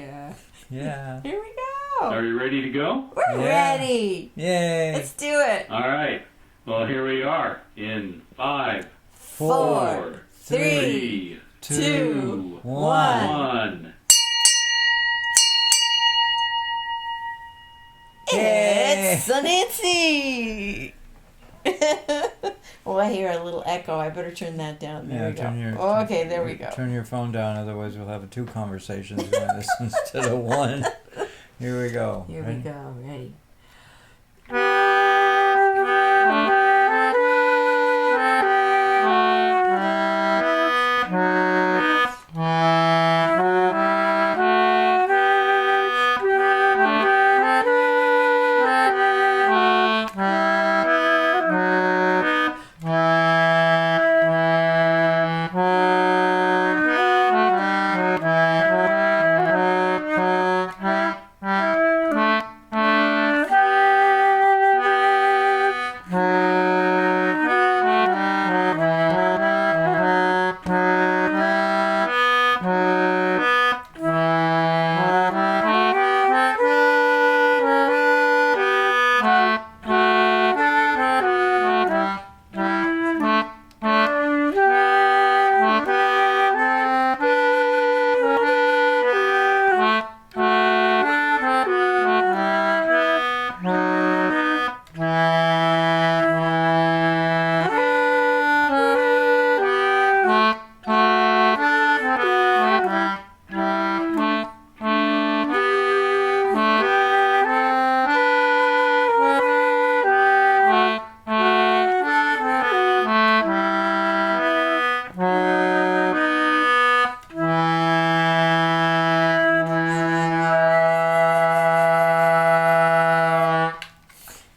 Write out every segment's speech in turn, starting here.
Yeah. Yeah. Here we go. Are you ready to go? We're ready. Yay. Let's do it. All right. Well, here we are in 5, 4, 3, 2, 1. 1. It's the Nancy. Oh, I hear a little echo. I better turn that down. There we go. Okay, there we go. Turn your phone down, otherwise we'll have two conversations going this instead of one. Here we go. Here we go. Ready?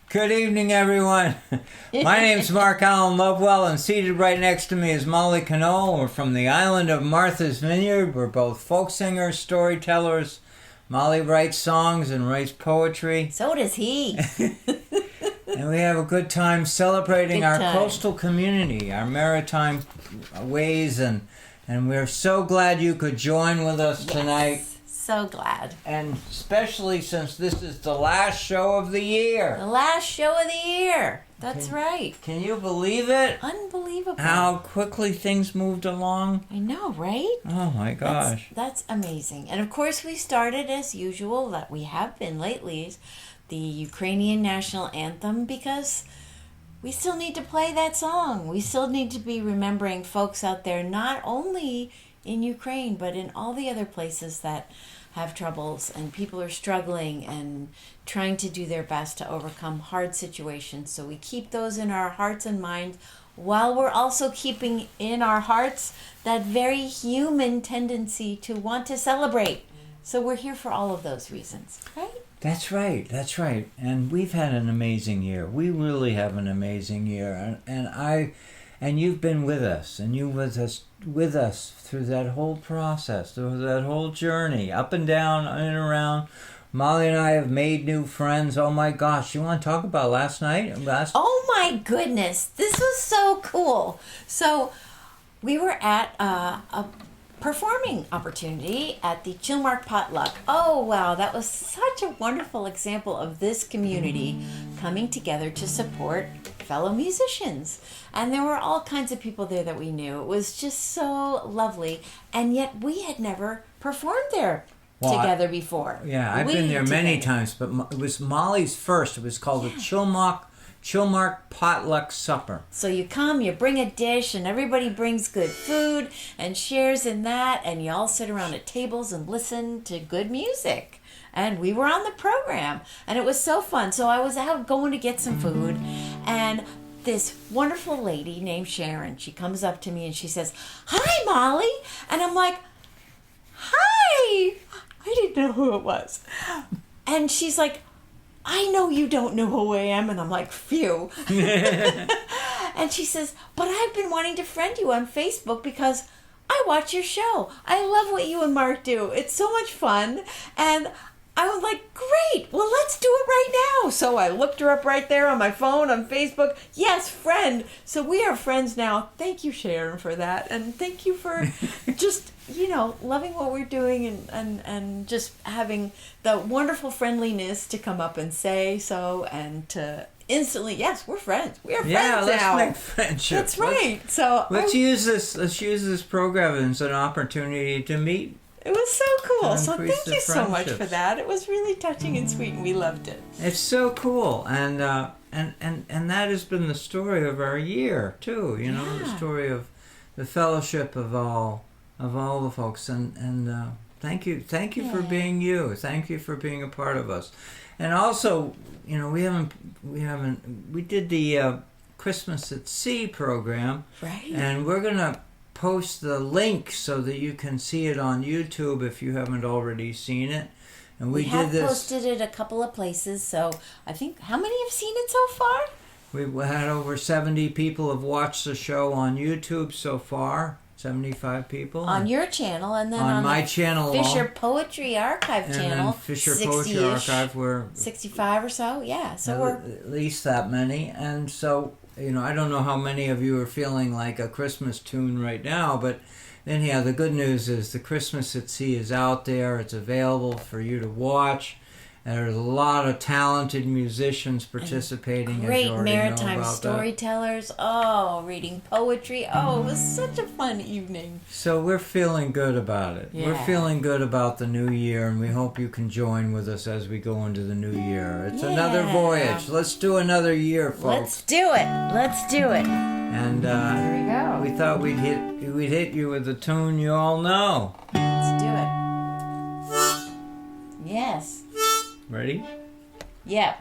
Good evening, everyone. My name's Mark Allen Lovewell, and seated right next to me is Molly Cano. We're from the island of Martha's Vineyard. We're both folk singers, storytellers. Molly writes songs and writes poetry. So does he. And we have a good time celebrating our coastal community, our maritime ways, and we're so glad you could join with us tonight. So glad. And especially since this is the last show of the year. The last show of the year. That's right. Can you believe it? Unbelievable. How quickly things moved along. I know, right? Oh my gosh. That's amazing. And of course we started as usual, that we have been lately, the Ukrainian national anthem, because we still need to play that song. We still need to be remembering folks out there, not only in Ukraine, but in all the other places that have troubles and people are struggling and trying to do their best to overcome hard situations. So we keep those in our hearts and minds, while we're also keeping in our hearts that very human tendency to want to celebrate. So we're here for all of those reasons, right? That's right. That's right. And we've had an amazing year. We really have an amazing year. And you've been with us, and you with us through that whole process, through that whole journey, up and down, in and around. Molly and I have made new friends. Oh my gosh, you want to talk about last night? Oh my goodness, this was so cool. So we were at a performing opportunity at the Chilmark Potluck. Oh wow, that was such a wonderful example of this community coming together to support fellow musicians. And there were all kinds of people there that we knew. It was just so lovely. And yet we had never performed there together before. Yeah, I've been there many times, but it was Molly's first. It was called the Chilmark Potluck Supper. So you come, you bring a dish, and everybody brings good food and shares in that, and you all sit around at tables and listen to good music. And we were on the program, and it was so fun. So I was out going to get some food, and this wonderful lady named Sharon, she comes up to me and she says, "Hi, Molly." And I'm like, "Hi." I didn't know who it was. And she's like, "I know you don't know who I am." And I'm like, "Phew." And she says, "But I've been wanting to friend you on Facebook because I watch your show. I love what you and Mark do. It's so much fun. And I was like, great, well, let's do it right now. So I looked her up right there on my phone, on Facebook. Yes, friend. So we are friends now. Thank you, Sharon, for that. And thank you for just, loving what we're doing and just having the wonderful friendliness to come up and say so and to instantly, yes, we're friends. We are friends Yeah, let's now. make friendship. That's right. Let's use this program as an opportunity to meet. It was so cool. To So increase thank the you so much for friendships. that. It was really touching and sweet, and we loved it. It's so cool, and that has been the story of our year too. The Yeah. story of the fellowship of all the folks, and thank you for Yeah. being you. Thank you for being a part of us, and also we did the Christmas at Sea program, Right. and we're gonna post the link so that you can see it on YouTube if you haven't already seen it. And we have did this. posted it a couple of places, so I think, how many have seen it so far? We had over 70 people have watched the show on YouTube so far. 75 people. On your channel, and then on on my the channel. Fisher Poetry Archive and channel, then Fisher Poetry 60-ish, Archive, we're 65 or so, yeah. So we're at least that many. And so, I don't know how many of you are feeling like a Christmas tune right now, but anyhow, the good news is the Christmas at Sea is out there. It's available for you to watch. There's a lot of talented musicians participating. great as you already know maritime about that. storytellers. Oh, reading poetry. Oh, it was such a fun evening. So we're feeling good about it. We're Yeah. feeling good about the new year, and we hope you can join with us as we go into the new year. It's another Yeah. voyage. Let's do another year, folks. Let's do it. Let's do it. And Here we go. we thought we'd hit you with a tune you all know. Let's do it. Yes. Ready? Yep.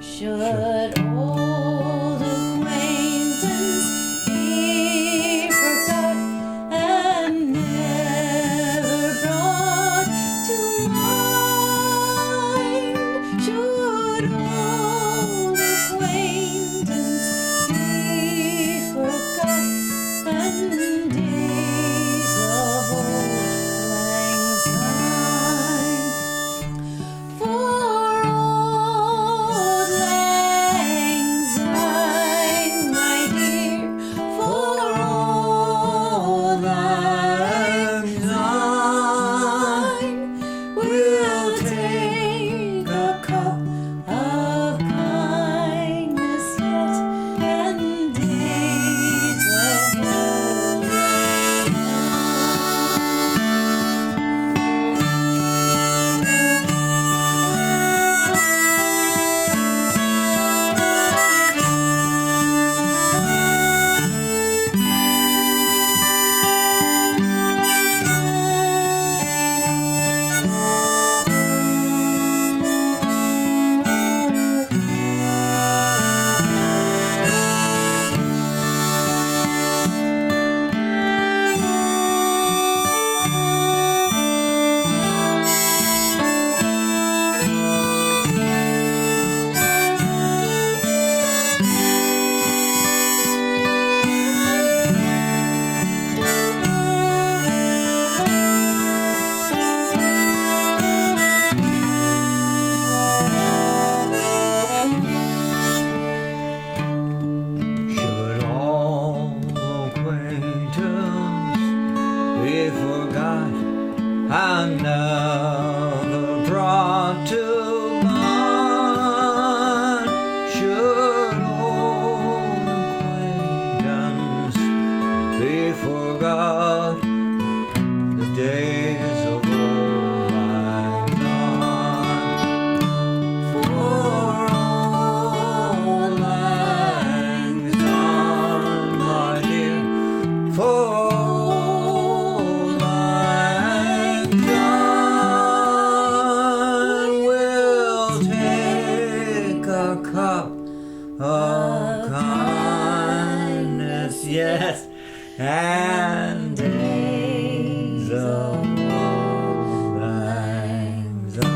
Should old acquaintance be forgot and never brought to mind? Should old acquaintance be forgot and days of old lang syne? For old lang syne, my dear, for old lang syne, we'll take a cup of kindness yet, and days of old lang Should all acquaintance be forgot and never brought to mind? Should old acquaintance be forgot, the days of old lang syne? For old lang syne, my dear, for old lang syne, we'll take a cup Oh, kindness, yes, and days of old lang syne.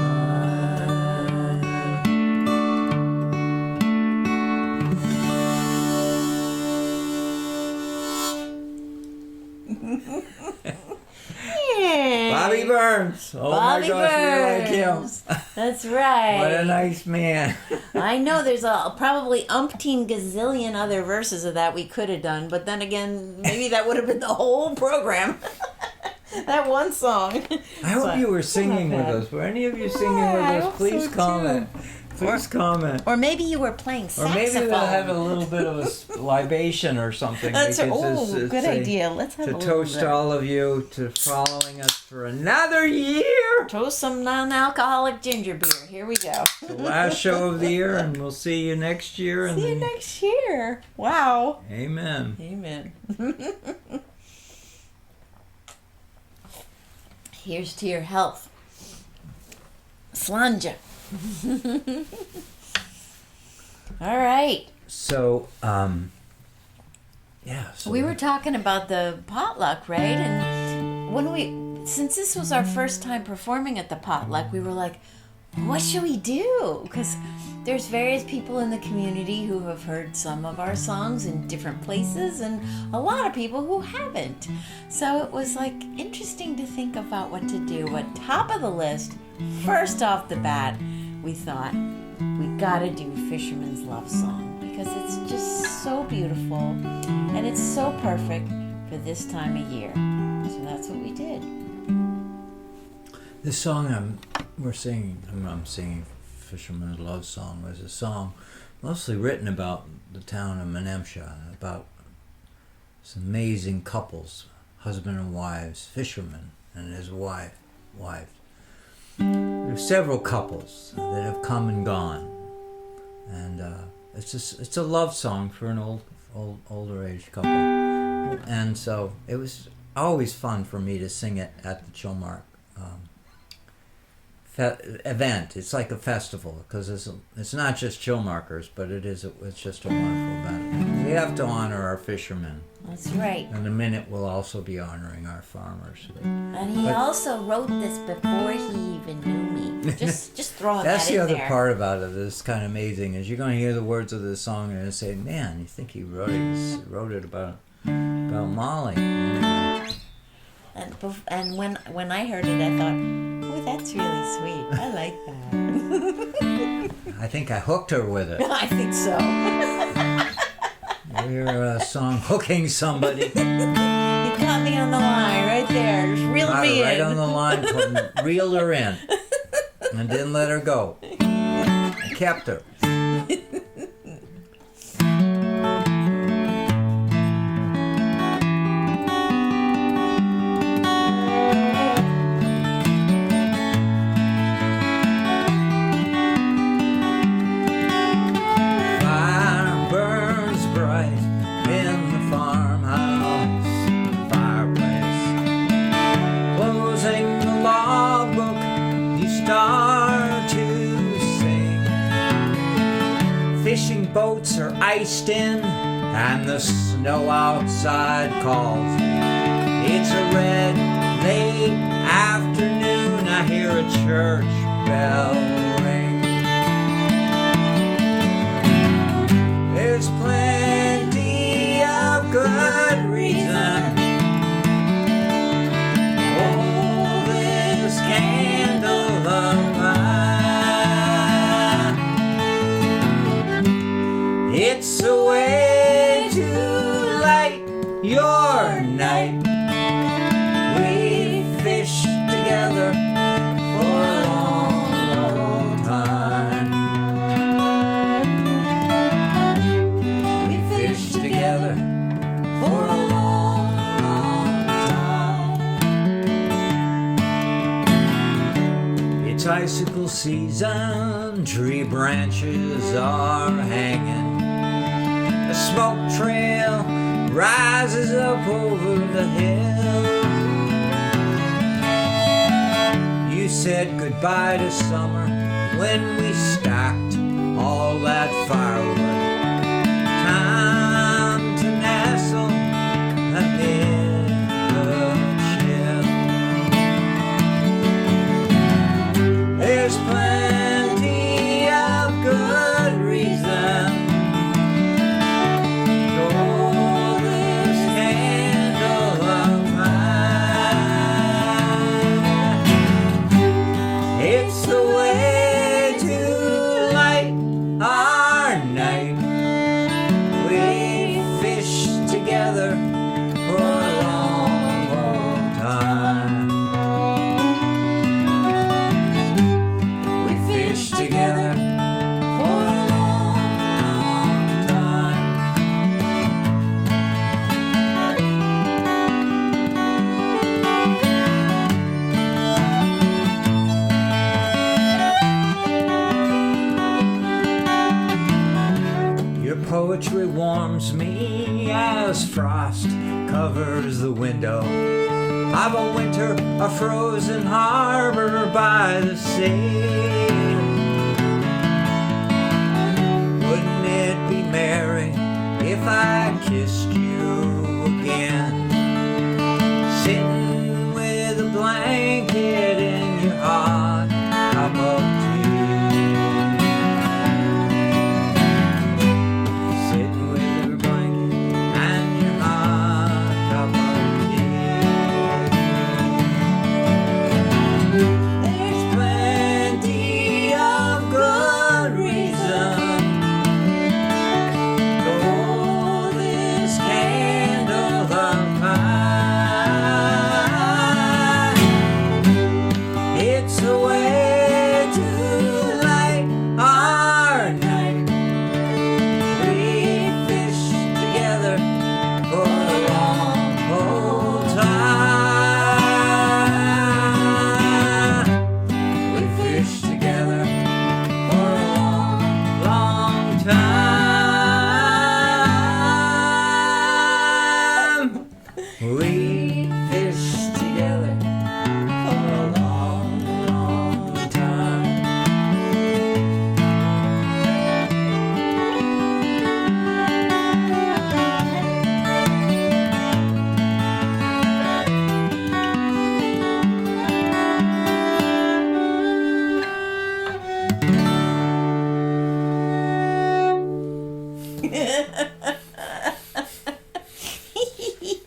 Bobby Burns. Oh Bobby my gosh, Burns. we like him. That's right. What a nice man. I know there's probably umpteen gazillion other verses of that we could have done, but then again, maybe that would have been the whole program. That one song. I hope But you were not singing with bad. us. Were any of you singing Yeah, I with us? hope Please so, too. comment. Please comment. Or maybe you were playing Or saxophone. maybe they'll have a little bit of a libation or something. That's because it's good a- idea. Let's have To a little toast bit. all of you to following us for another year. Toast some non-alcoholic ginger beer. Here we go. The last show of the year, and we'll see you next year. And See you then- next year. Wow. Amen. Amen. Here's to your health. Slanja. All right. So, yeah. So We were talking about the potluck, right? And since this was our first time performing at the potluck, we were like, what should we do? Because there's various people in the community who have heard some of our songs in different places and a lot of people who haven't. So it was like interesting to think about what to do. But top of the list, first off the bat, we thought we gotta do Fisherman's Love Song because it's just so beautiful and it's so perfect for this time of year. So that's what we did. This song I'm singing Fisherman's Love Song was a song mostly written about the town of Menemsha, about some amazing couples, husband and wives, fisherman and his wife. There's several couples that have come and gone, and it's a love song for an older age couple, and so it was always fun for me to sing it at the Chilmark event. It's like a festival because it's not just Chilmarkers, but it's just a wonderful event. We have to honor our fishermen. That's right. In a minute, we'll also be honoring our farmers. And he also wrote this before he even knew me. Just throwing That's that the in other there. part about it that's kind of amazing is you're going to hear the words of this song and say, "Man, you think he wrote it about Molly?" Anyway. And when I heard it, I thought, oh, that's really sweet. I like that. I think I hooked her with it. I think so. You hear a song hooking somebody. You caught me on the line right there. Just reeled Got me her right in. on the line, reeled her in, and didn't let her go. I kept her. Fire burns bright in the farmhouse fireplace. Closing the logbook, you start to sing. Fishing boats are iced in, and the snow outside calls. It's a red, late afternoon. I hear a church bell ring. There's plenty of good reason. Hold this candle of mine. It's a way to light your night. We fished together for a long, long time. We fished together for a long, long time. It's icicle season, tree branches are hanging. A smoke trail rises up over the hill. You said goodbye to summer when we stacked all that firewood. Poetry warms me as frost covers the window of a winter, a frozen harbor by the sea. Wouldn't it be merry if I kissed you again? Sitting with a blanket in your hot cup of tea. Sitting with a blanket and your hot cup of tea. There's plenty of good reason to hold this candle up high. It's a way to light our night. We fish together for a long old time. We fish together for a long, long time. We fish together for a long, long time.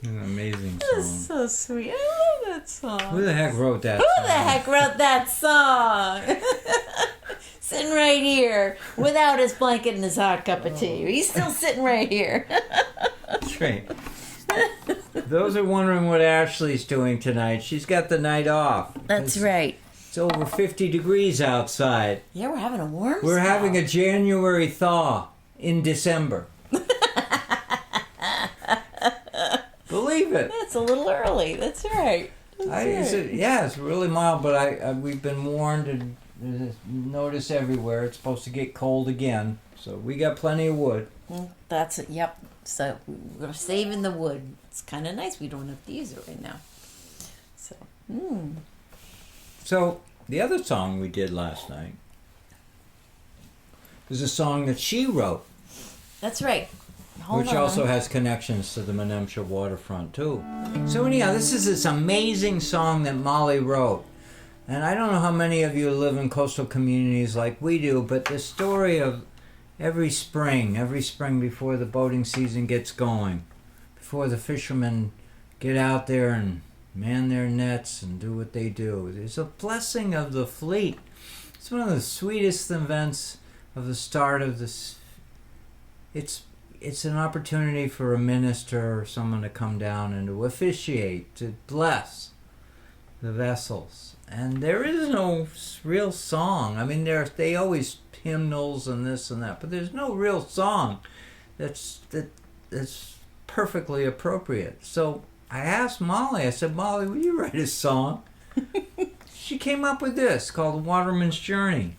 An amazing That's song. so sweet. I love that song. Who the heck wrote that Who song? the heck wrote that song? Sitting right here without his blanket and his hot cup of tea. He's still sitting right here. That's right. Those are wondering what Ashley's doing tonight. She's got the night off. That's right. It's over 50 degrees outside. Yeah, we're having a warm We're spell. having a January thaw in December. Believe it. That's a little early. That's right. That's right. Yeah, it's really mild, but we've been warned and notice everywhere it's supposed to get cold again. So we got plenty of wood. That's it. Yep. So we're saving the wood. It's kind of nice. We don't have to use it right now. So, So the other song we did last night was a song that she wrote, that's right. Hold which on. also has connections to the Menemsha waterfront too. So anyhow, this is this amazing song that Molly wrote. And I don't know how many of you live in coastal communities like we do, but the story of every spring before the boating season gets going, before the fishermen get out there and man their nets and do what they do, there's a blessing of the fleet. It's one of the sweetest events of the start of this. It's an opportunity for a minister or someone to come down and to officiate, to bless the vessels. And there is no real song. I mean, they always hymnals and this and that, but there's no real song that's perfectly appropriate. So I asked Molly, I said, Molly, will you write a song? She came up with this called Waterman's Journey.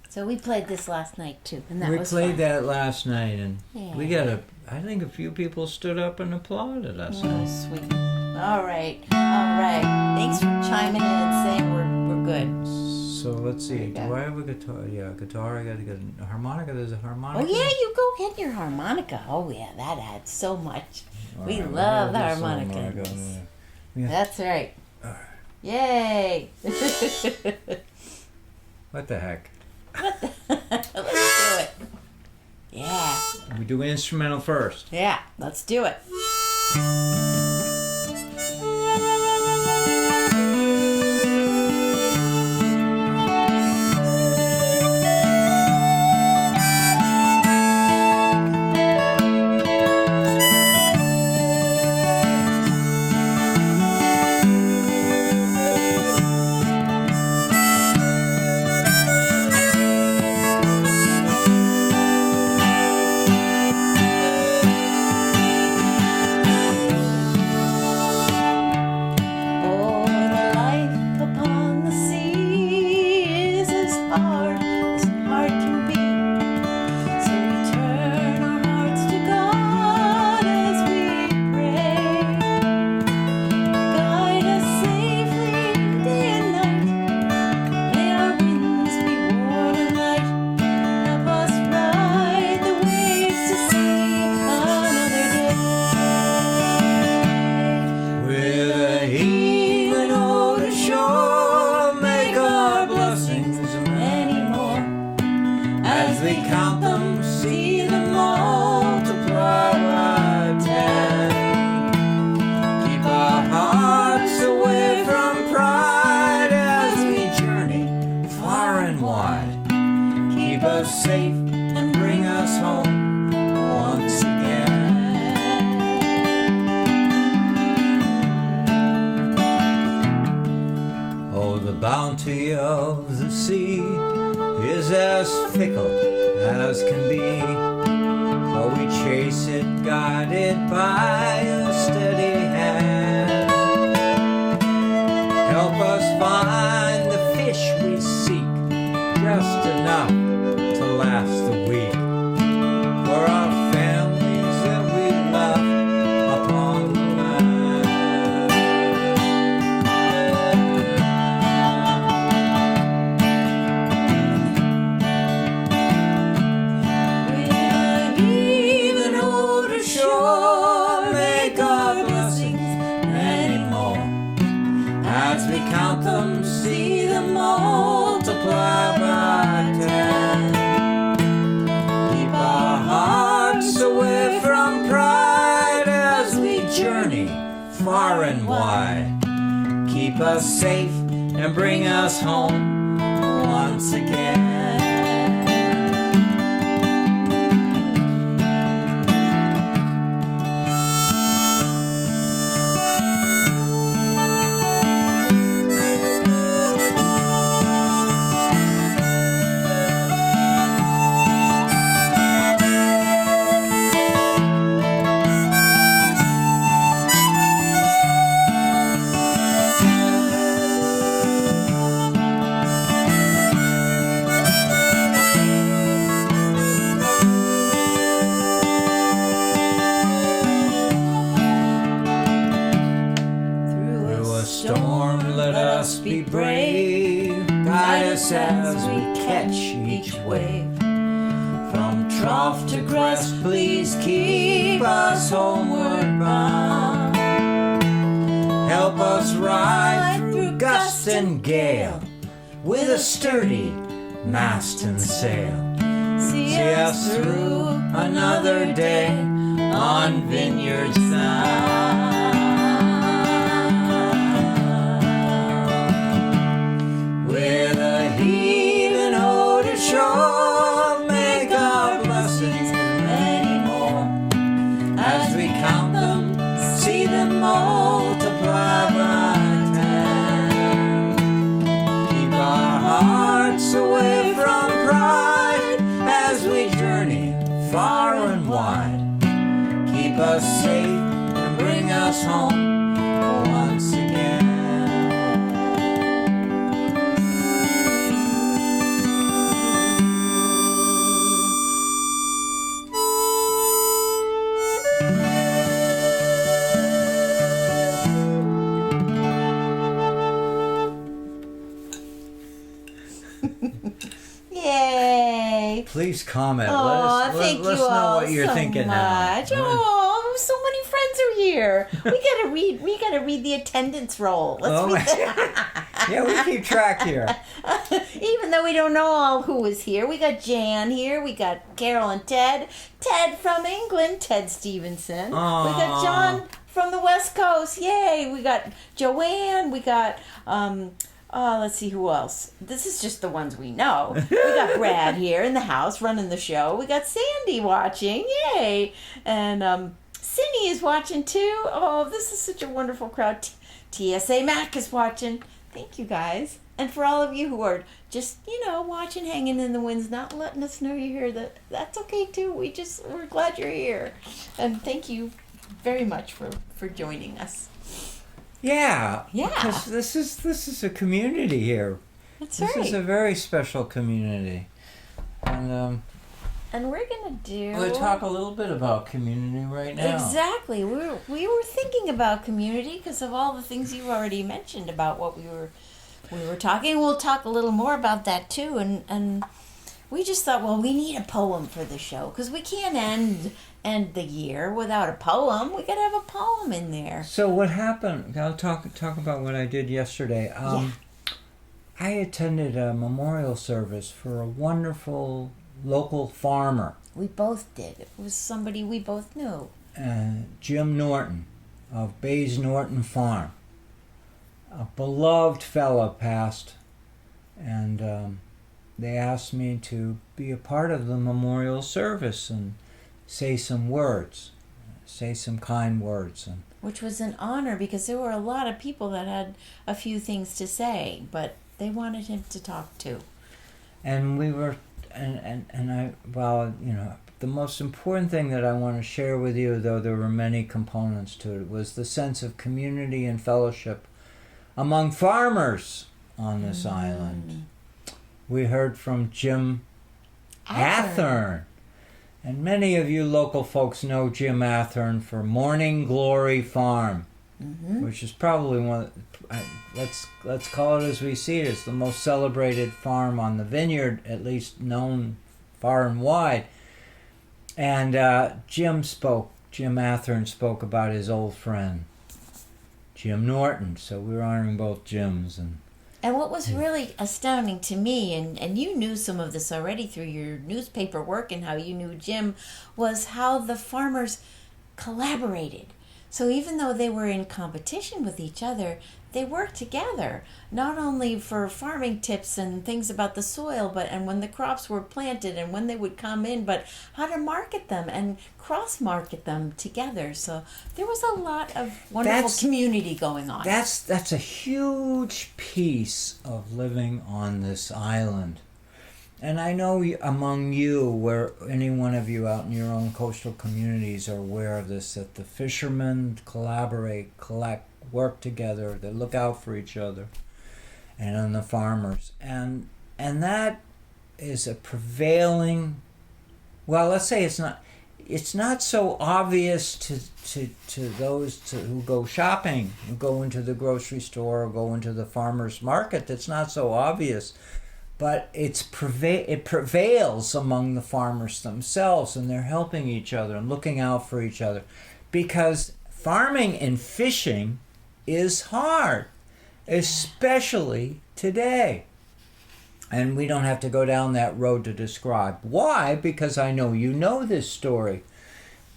So we played this last night too, and that We was played fun. that last night, and we Yeah. I think a few people stood up and applauded us. Oh, sweet. All right. Thanks for chiming in and saying we're good. So let's see. There you Do go. I have a guitar? Yeah, guitar. I got to get a harmonica. There's a harmonica. Oh yeah, you go get your harmonica. Oh yeah, that adds so much. All We right, love the we'll get this harmonica. harmonica. Yeah. That's right. All right. Yay! What the heck? Let's do it. Yeah. We do instrumental first. Yeah, let's do it. as can be. But we chase it guided by a steady hand. Help us find the fish we seek, just enough to last the week. For our families that we love upon the land. We'll even hold ashore, make our blessings many more. As we count them, see them multiply by 10. Keep our hearts away from pride as we journey far and wide. Keep us safe and bring us home once again. Through a storm, let us be brave. Guide us as we catch each wave. From trough to crest, please keep us homeward bound. Help us ride through gust and gale with a sturdy mast and sail. See us through another day on Vineyard Sound. With a heaving hold ashore, make our blessings many more. As we count them, see them multiply by 10. Keep our hearts away from pride as we journey far and wide. Keep us safe and bring us home once again. Yay! Please comment. Oh, thank let us you know all what you're so thinking much. now. Oh, so many friends are here. We gotta read the attendance roll. Oh, Let's read Yeah, we keep track here. Even though we don't know all who is here, we got Jan here, we got Carol and Ted. Ted from England, Ted Stevenson. We got Aw. John from the West Coast. Yay! We got Joanne. We got let's see who else. This is just the ones we know. We got Brad here in the house running the show. We got Sandy watching. Yay! And Cindy is watching too. Oh, this is such a wonderful crowd. TSA Mac is watching. Thank you guys. And for all of you who are just, watching, hanging in the winds, not letting us know you're here, that's okay too. We're glad you're here. And thank you very much for joining us. Yeah. Yeah. Because this is a community here. That's This right. is a very special community. And And we're gonna do. we'll talk a little bit about community right now. Exactly. We were thinking about community because of all the things you've already mentioned about what we were talking. We'll talk a little more about that too. And we just thought, well, we need a poem for the show because we can't end the year without a poem. We gotta have a poem in there. So what happened? I'll talk about what I did yesterday. Yeah. I attended a memorial service for a wonderful local farmer, We both did. It was somebody we both knew. Jim Norton of Bays Norton Farm. A beloved fella passed, and they asked me to be a part of the memorial service and say some words, say some kind words. And Which was an honor because there were a lot of people that had a few things to say, but they wanted him to talk too. And we were the most important thing that I want to share with you, though there were many components to it, was the sense of community and fellowship among farmers on this island. We heard from Jim Athern. And many of you local folks know Jim Athern for Morning Glory Farm, which is probably let's call it as we see it, it's the most celebrated farm on the vineyard, at least known far and wide. And Jim Athern spoke about his old friend, Jim Norton. So we were honoring both Jims. And what was really astounding to me, and you knew some of this already through your newspaper work and how you knew Jim, was how the farmers collaborated. So even though they were in competition with each other, they worked together, not only for farming tips and things about the soil, and when the crops were planted and when they would come in, but how to market them and cross-market them together. So there was a lot of wonderful community going on. That's a huge piece of living on this island. And I know among you, where any one of you out in your own coastal communities are aware of this, that the fishermen collaborate, collect, work together, they look out for each other, and then the farmers. And that is a prevailing, well, let's say it's not so obvious to those who go shopping, who go into the grocery store or go into the farmer's market. That's not so obvious. But it prevails among the farmers themselves, and they're helping each other and looking out for each other. Because farming and fishing is hard, especially today. And we don't have to go down that road to describe why, because I know you know this story.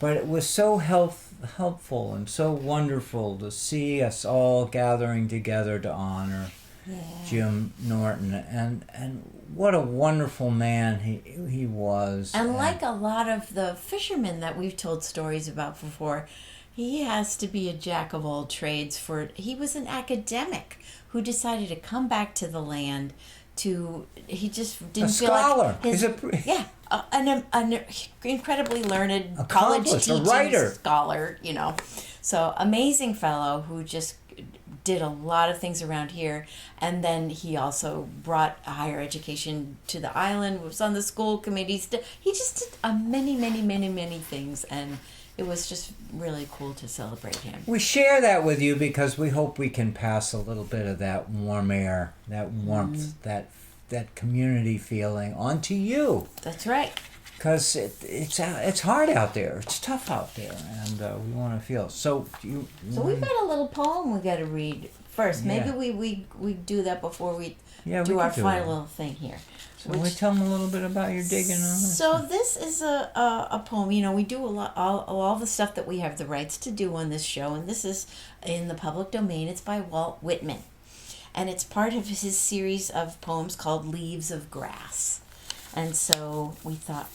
But it was so helpful and so wonderful to see us all gathering together to honor Jim Norton, and what a wonderful man he was. And like a lot of the fishermen that we've told stories about before, he has to be a jack of all trades. He was an academic who decided to come back to the land. He just didn't feel scholar. Like an incredibly learned college a teaching writer, scholar. So amazing fellow who just did a lot of things around here, and then he also brought higher education to the island, was on the school committees. He just did many things, and it was just really cool to celebrate him. We share that with you because we hope we can pass a little bit of that warm air, that warmth, that community feeling onto you. That's right. Because it's hard out there, it's tough out there, and we want to feel. So we've got a little poem we got to read first. Maybe we do that before we do our final little thing here. So we tell them a little bit about your digging on this. So this is a poem. We do a lot, all the stuff that we have the rights to do on this show, and this is in the public domain. It's by Walt Whitman, and it's part of his series of poems called Leaves of Grass. And so we thought,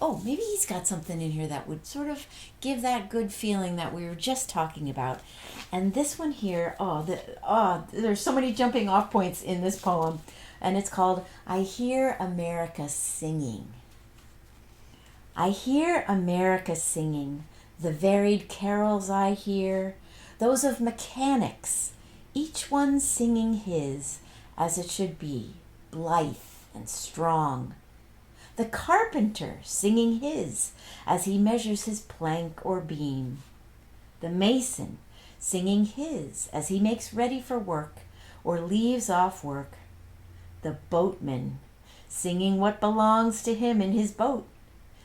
oh, maybe he's got something in here that would sort of give that good feeling that we were just talking about. And this one here, there's so many jumping off points in this poem. And it's called, I Hear America Singing. I hear America singing, the varied carols I hear, those of mechanics, each one singing his, as it should be, blithe and strong. The carpenter singing his as he measures his plank or beam. The mason singing his as he makes ready for work or leaves off work. The boatman singing what belongs to him in his boat.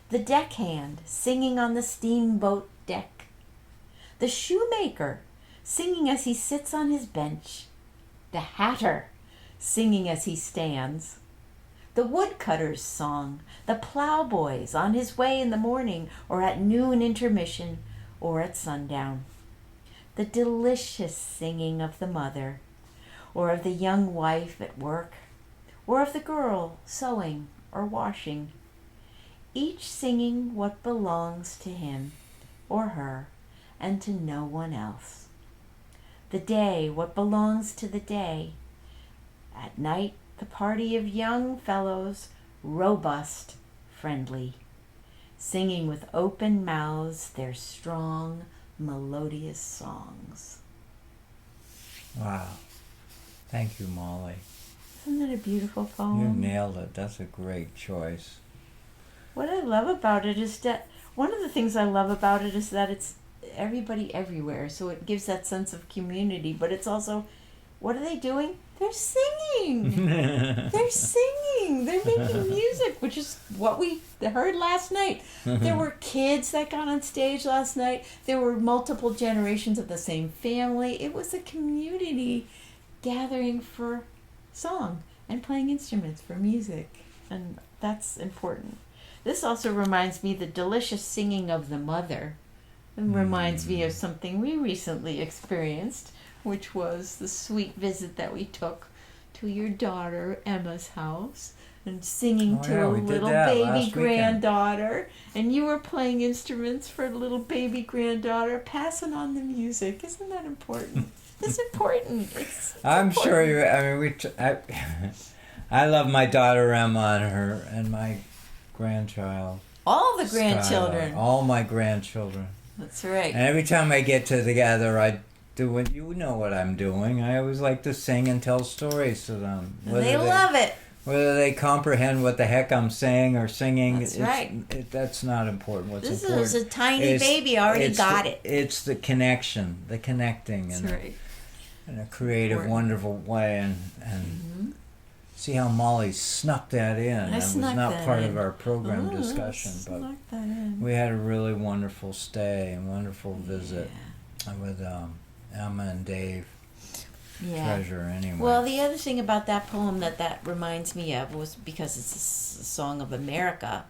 The deckhand singing on the steamboat deck. The shoemaker singing as he sits on his bench. The hatter singing as he stands. The woodcutter's song, the plowboy's on his way in the morning or at noon intermission or at sundown. The delicious singing of the mother, or of the young wife at work, or of the girl sewing or washing, each singing what belongs to him or her and to no one else. The day what belongs to the day. At night the party of young fellows robust, friendly, singing with open mouths their strong, melodious songs. Wow. Thank you, Molly. Isn't that a beautiful You poem? nailed it. That's a great choice. What I love about it is that one of the things I love about it is that it's everybody everywhere, so it gives that sense of community, but it's also, what are they doing? They're singing. They're singing. They're making music, which is what we heard last night. There were kids that got on stage last night. There were multiple generations of the same family. It was a community gathering for song and playing instruments for music, and that's important. This also reminds me the delicious singing of the mother. It reminds me of something we recently experienced, which was the sweet visit that we took to your daughter Emma's house and singing to a we did little that baby last weekend. granddaughter, and you were playing instruments for the little baby granddaughter, passing on the music. Isn't that important? It's important. It's I'm important. sure you. I mean, I love my daughter Emma and my grandchild. All the Skylar, grandchildren. all my grandchildren. That's right. And every time I get together, I do what you know what I'm doing. I always like to sing and tell stories to them. They love it. Whether they comprehend what the heck I'm saying or singing, That's right. That's not important. What's This important is a tiny is- baby. Already it's got the- it. It's the connection, the connecting, That's and right. in a creative, Important. wonderful way, and see how Molly snuck that in. I It was snuck not that part in. of our program Oh, discussion, but snuck that in. we had a really wonderful stay and wonderful visit with Emma and Dave. Yeah. Treasure, anyway. Well, the other thing about that poem that reminds me of was because it's a song of America.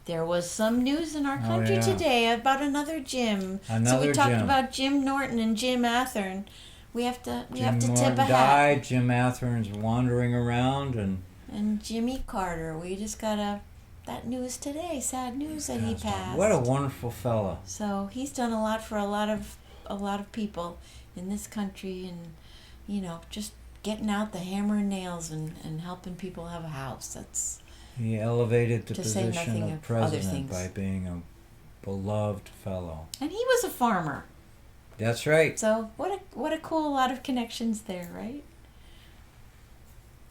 There was some news in our country yeah. today about another Jim. So we Another talked Jim. about Jim Norton and Jim Athern. We have to Jim tip Norton a hat. died. Jim Athern's wandering around, and And Jimmy Carter. We just got that news today. Sad news that he passed. what a wonderful fella. So he's done a lot for a lot of people in this country, and just getting out the hammer and nails and helping people have a house. That's He elevated the To say position nothing of of other president things. by being a beloved fellow. and he was a farmer. That's right. So what a cool lot of connections there, right?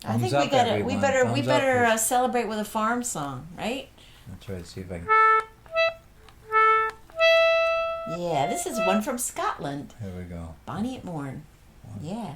I Thumbs think up, we gotta everyone. we better Thumbs up, please. celebrate with a farm song, right? That's right. See if I can. Yeah, this is one from Scotland. Here we go. Bonnie at Morn. Yeah.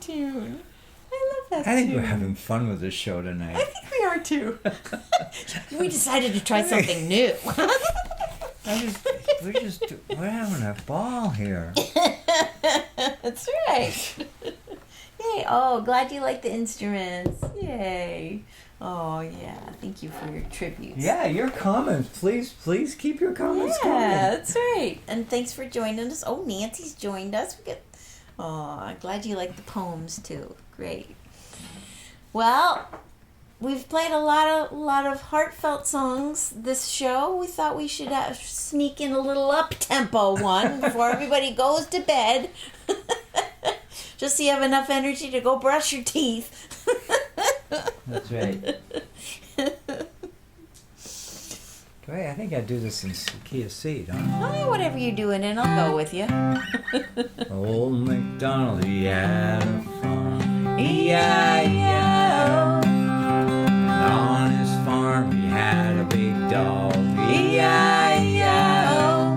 tune. I love that I think tune. we're having fun with this show I tonight. think we are too. We decided to try something new. We're having a ball here. That's right. Yay. Oh, glad you like the instruments. Yay. Oh, yeah. Thank you for your tributes. Yeah, your comments. Please keep your comments Yeah, coming. that's right. And thanks for joining us. Oh, Nancy's joined us. I'm glad you like the poems too. Great. Well, we've played a lot of heartfelt songs this show. We thought we should sneak in a little up-tempo one before everybody goes to bed. Just so you have enough energy to go brush your teeth. That's right. Great, I think I'd do this in key of C, don't I? Oh, whatever you're doing, and I'll go with you. Old MacDonald, he had a farm. E-I-E-I-O. And on his farm he had a big dog. E-I-E-I-O.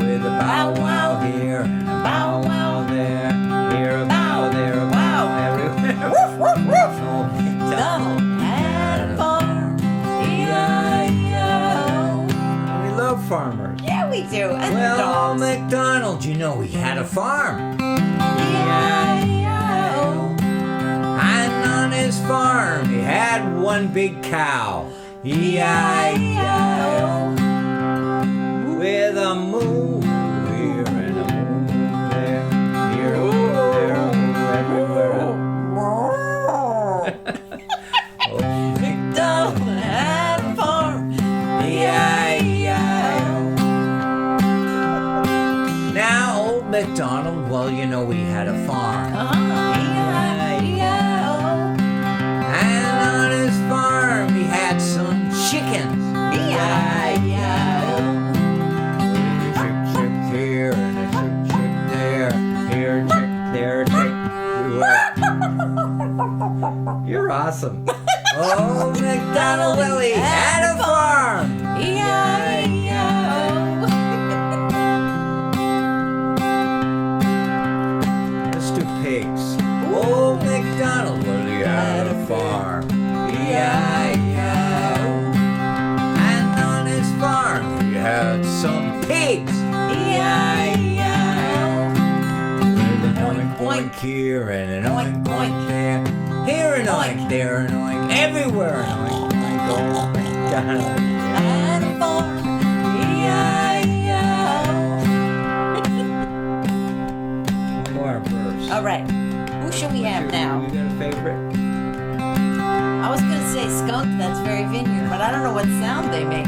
With a bow wow here and a bow wow there. Here a bow, there a bow, everywhere. Woof, woof, woof. Old MacDonald Donald had a farm. E-I-E-I-O. We love farmers. Yeah, we do. And Well, dogs. old MacDonald, you know he had a farm. E-I-E-I-O. And on his farm he had one big cow. E-I-E-I-O. With a moo here and a moo there. Here a moo, there a moo, everywhere. Old MacDonald had a farm. E-I-E-I-O. Now, old MacDonald, well, you know he had a farm. E-I-E-I-O. And on his farm he had some chickens. E-I-E-I-O. A chick here and a chick there. Here a chick, there a chick. You're awesome. Oh, MacDonald Willie had a farm. Let's do pigs. Old MacDonald Willie had a farm. E-I-E-I-O. And on his farm he had some pigs. With an oink oink here and an oink oink there. Here an oink, there an oink, everywhere an oink oink. Old MacDonald. One more verse. All right. Who shall we have now? You got a favorite? I was going to say skunk, that's very vineyard, but I don't know what sound they make.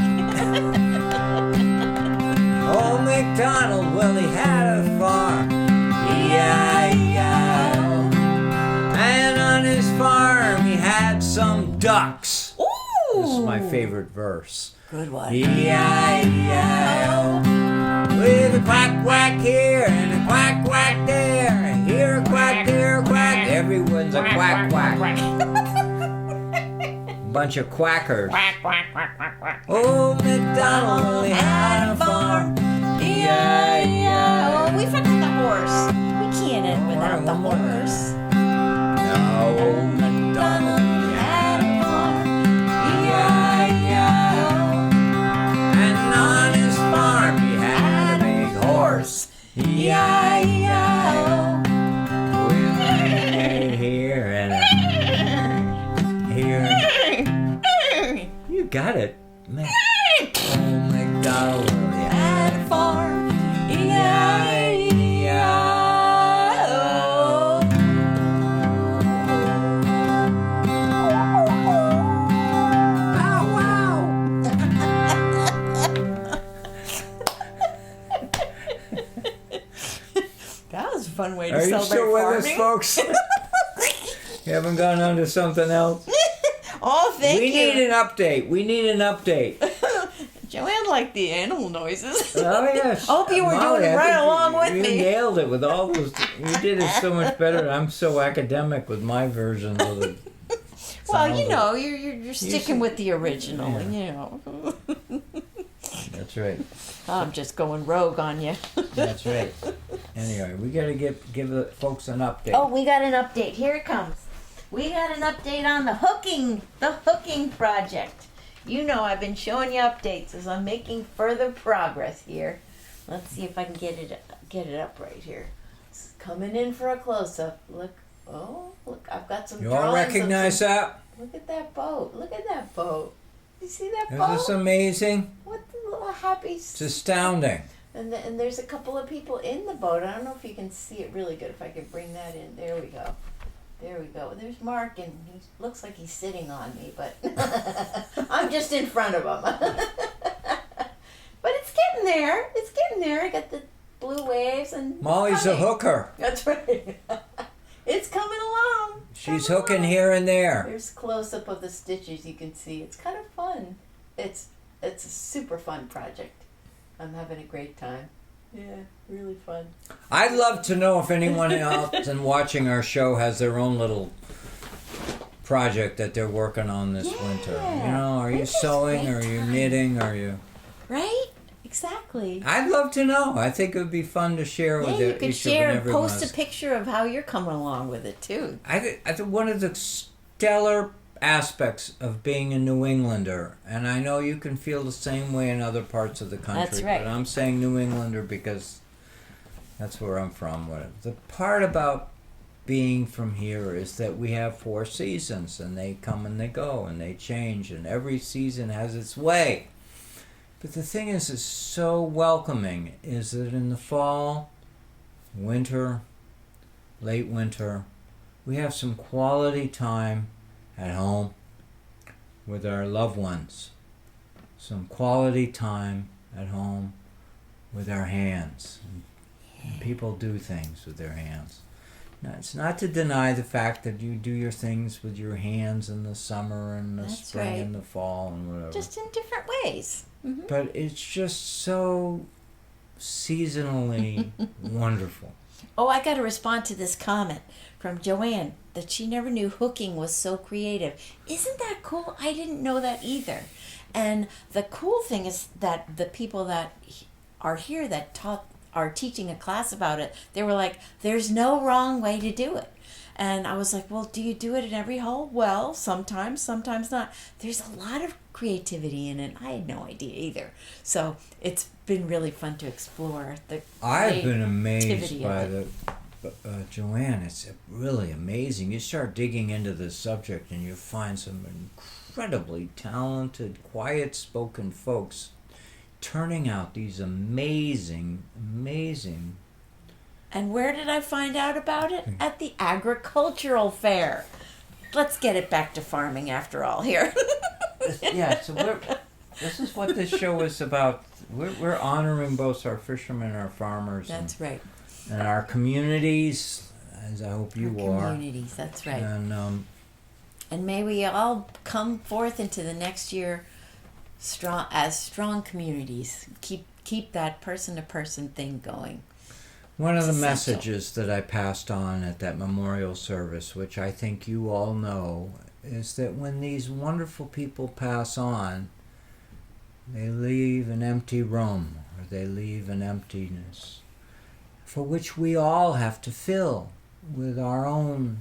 Old MacDonald, well, he had a farm. E-I-E-I-O. And on his farm he had some ducks. This is my favorite verse. Good one. E-I-E-I-O. With a quack quack here and a quack quack there. Here a quack, there a quack. Everyone's a quack quack. Bunch of quackers. Old MacDonald only had a farm. E-I-E-I-O. We forgot the horse. We can't end without the One more. horse. Now old MacDonald had a farm. E-I-E-I-O. And on his farm he had a big horse. E-I-E-I-O. With a here and a here. You got it, man. Old MacDonald had a farm. Bow wow. That was a fun way to Are you celebrate still with farming. us, folks? You haven't gone on to something else? Oh, thank We you. need an update. We need an update. Joanne liked the animal noises. Oh yes. I hope you were Molly, doing it I right think along with you me. nailed it with all those. You did it so much better. I'm so academic with my versions of it. Well, you Sounds know, you're sticking with the original, Yeah. you know. That's right. I'm just going rogue on you. That's right. Anyway, we got to give the folks an update. Oh, we got an update. Here it comes. We got an update on the hooking project. You know I've been showing you updates as I'm making further progress here. Let's see if I can get it up right here. It's coming in for a close-up. Look. Oh, look, I've got some You all drawings of recognize some- that? Look at that boat. Look at that boat. You see that Isn't boat? this amazing? What the little happy... It's astounding. And there's a couple of people in the boat. I don't know if you can see it really good. If I can bring that in. There we go. There we go. There's Mark, and he looks like he's sitting on me, but I'm just in front of him. But it's getting there. It's getting there. I got the blue waves and... Molly's a hooker. That's right. It's coming along. She's Coming hooking along. here and there. There's close up of the stitches. You can see it's kind of fun. It's a super fun project. I'm having a great time. Yeah, really fun. I'd love to know if anyone else in watching our show has their own little project that they're working on this winter. You know, are you Winter's a sewing? great Are you time. knitting? Are you? Right? Exactly. I'd love to know. I think it would be fun to share Yeah, with you could each share and and every one. post a picture of how you're coming along with it too. I think one of the stellar aspects of being a New Englander, and I know you can feel the same way in other parts of the country, That's right. but I'm saying New Englander because that's where I'm from. The part about being from here is that we have 4 seasons, and they come and they go, and they change, and every season has its way. But the thing is, it's so welcoming, is that in the fall, winter, late winter, we have some quality time at home with our loved ones. Some quality time at home with our hands. And people do things with their hands. Now, it's not to deny the fact that you do your things with your hands in the summer and the That's spring right. and the fall and whatever. Just in different ways. Mm-hmm. But it's just so seasonally wonderful. Oh, I got to respond to this comment from Joanne that she never knew hooking was so creative. Isn't that cool? I didn't know that either. And the cool thing is that the people that are here that are teaching a class about it, they were like, there's no wrong way to do it. And I was like, well, do you do it in every hole? Well, sometimes not. There's a lot of creativity in it. I had no idea either. So it's been really fun to explore the I've been amazed creativity by of the Joanne. It's really amazing. You start digging into this subject and you find some incredibly talented, quiet-spoken folks turning out these amazing. And where did I find out about it? At the agricultural fair. Let's get it back to farming after all here. Yeah, so this is what this show is about. We're honoring both our fishermen and our farmers. That's right. And our communities, as I hope you Our are. communities, that's right. And And may we all come forth into the next year strong communities. Keep that person-to-person thing going. one of the It's essential. messages that I passed on at that memorial service, which I think you all know, is that when these wonderful people pass on, they leave an empty room, or they leave an emptiness, for which we all have to fill with our own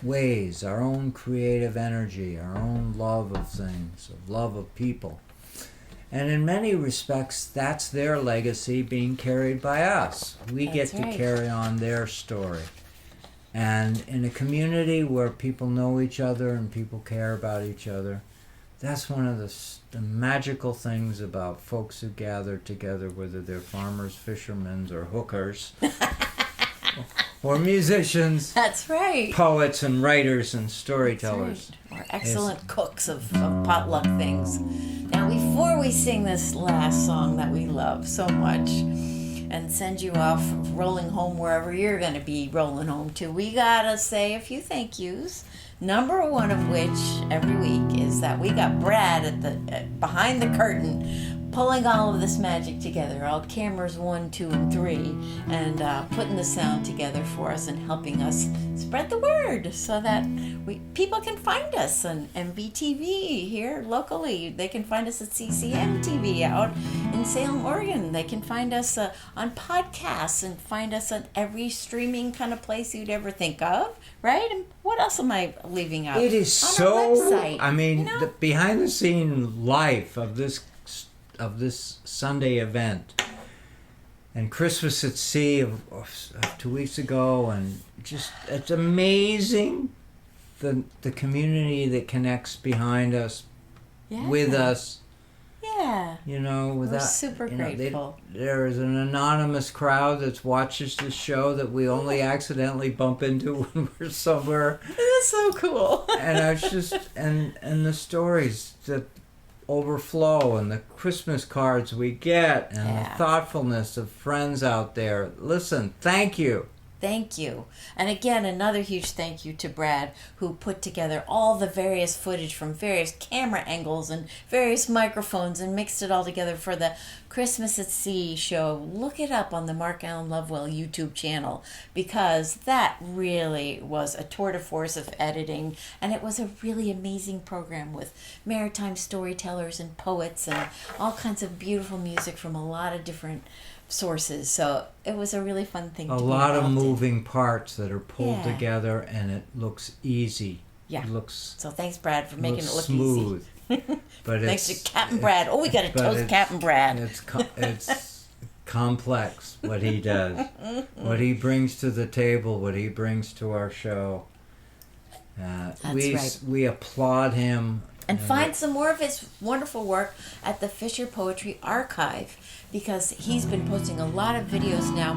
ways, our own creative energy, our own love of things, of love of people. And in many respects, that's their legacy being carried by us. We That's get to right. carry on their story. And in a community where people know each other and people care about each other, that's one of the magical things about folks who gather together, whether they're farmers, fishermen, or hookers, or musicians, That's right. poets and writers and storytellers. Or excellent cooks of potluck things. Now, before we sing this last song that we love so much and send you off rolling home wherever you're going to be rolling home to, we got to say a few thank yous. Number one of which every week is that we got Brad behind the curtain pulling all of this magic together, all cameras 1, 2, and 3, and putting the sound together for us and helping us spread the word so that people can find us on MBTV here locally. They can find us at CCM TV out in in Salem, Oregon. They can find us on podcasts and find us on every streaming kind of place you'd ever think of, right? And what else am I leaving out? It is on so. our website, I mean, you know? the behind the scene life of this Sunday event, and Christmas at Sea of 2 weeks ago, and just it's amazing the community that connects behind us, Yeah. with us. Yeah. You know, without super grateful. There is an anonymous crowd that watches the show that we only accidentally bump into when we're somewhere. That's so cool. And I was just and the stories that overflow and the Christmas cards we get and Yeah. the thoughtfulness of friends out there. Listen, thank you. Thank you. And again, another huge thank you to Brad, who put together all the various footage from various camera angles and various microphones and mixed it all together for the Christmas at Sea show. Look it up on the Mark Allen Lovewell YouTube channel, because that really was a tour de force of editing, and it was a really amazing program with maritime storytellers and poets and all kinds of beautiful music from a lot of different sources. So it was a really fun thing. A to be lot of involved in. moving parts that are pulled Yeah. together, and it looks easy. Yeah. It looks So thanks, Brad, for making it looks look smooth. But Thanks it's to Captain Brad. Oh, we got to but toast it's- Captain Brad. It's complex what he does, what he brings to the table, what he brings to our show. That's we right. we applaud him. And find some more of his wonderful work at the Fisher Poetry Archive, because he's been posting a lot of videos now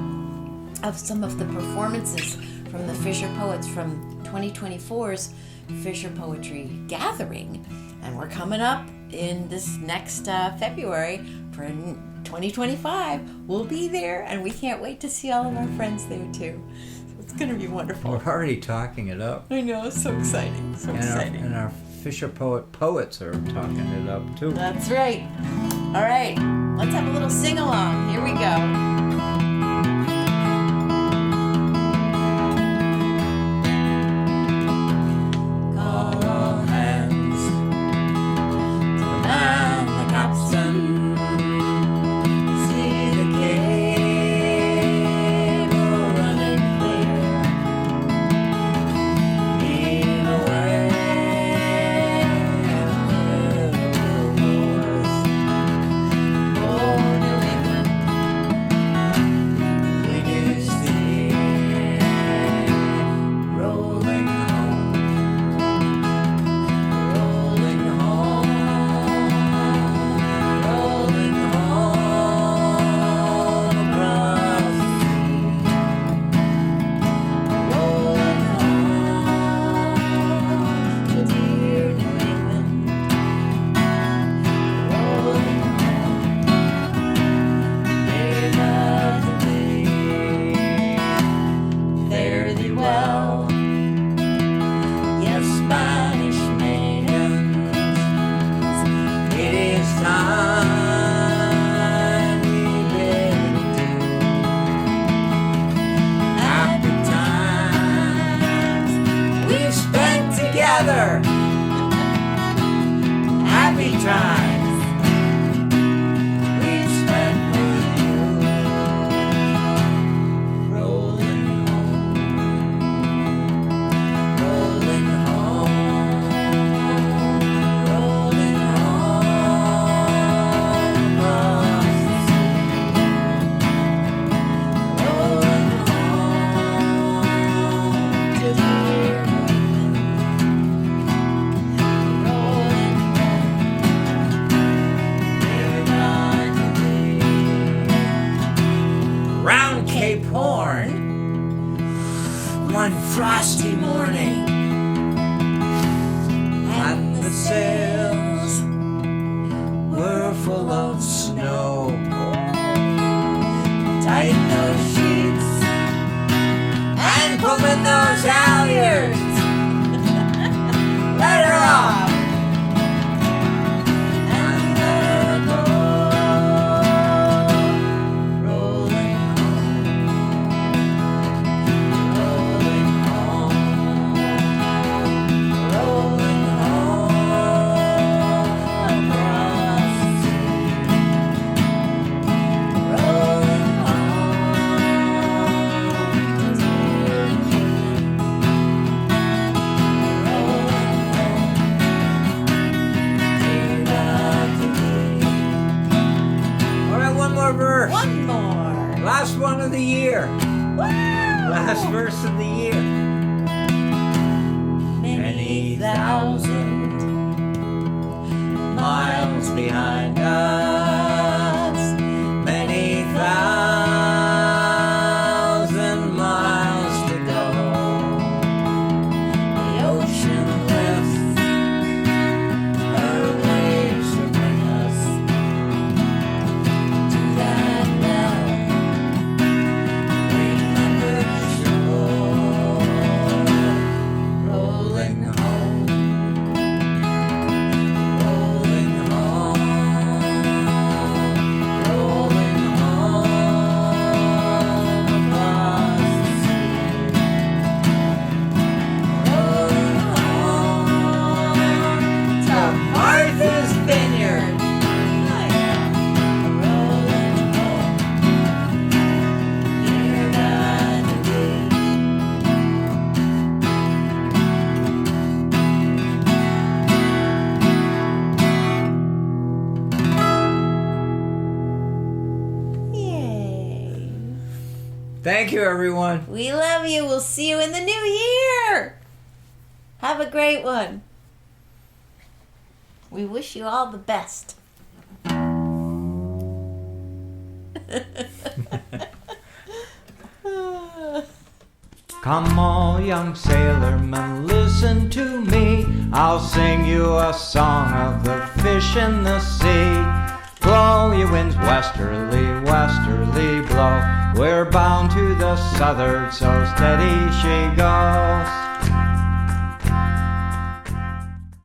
of some of the performances from the Fisher Poets from 2024's Fisher Poetry Gathering. And we're coming up in this next February for 2025. We'll be there, and we can't wait to see all of our friends there too. So it's going to be wonderful. We're already talking it up, I know, it's so exciting, so exciting. and our Fisher poets are talking it up too. That's right. All right, let's have a little sing along. Here we go. Call all hands to man the capstan. See the cable running clear. Lead away the wars. Oh, New England, we do steer rolling home. Rolling home, rolling home across the sea. Rolling home to dear New England. Rolling home, near the day. Fare thee well. Yes, Spanish maidens, it is time we bid adieu. Happy times we've spent together. Happy times we've spent with you. Rolling home. Rolling home, rolling home across the sea. Rolling home to dear New England. Rolling home, near Normandy. Round Cape Horn. One frosty morning, and the sails were full of snow. Tighten those sheets and pull in those halyards. Let her off and let her go. Rolling home. Rolling home, rolling home across the sea. song of the year. Last verse of the year. Many thousand miles behind us. Many thousand miles to go. The ocean lifts her waves to bring us to that well-remembered shore. Rolling home, rolling home, rolling home across the sea. Rolling home to Martha's Vineyard. Rolling home, near Dundee. Yay. Thank you, everyone. We love you. We'll see you in the new year. Have a great one. We wish you all the best. Come all young sailormen, listen to me. I'll sing you a song of the fish in the sea. Blow, ye winds, westerly, westerly blow. We're bound to the southward, so steady she goes.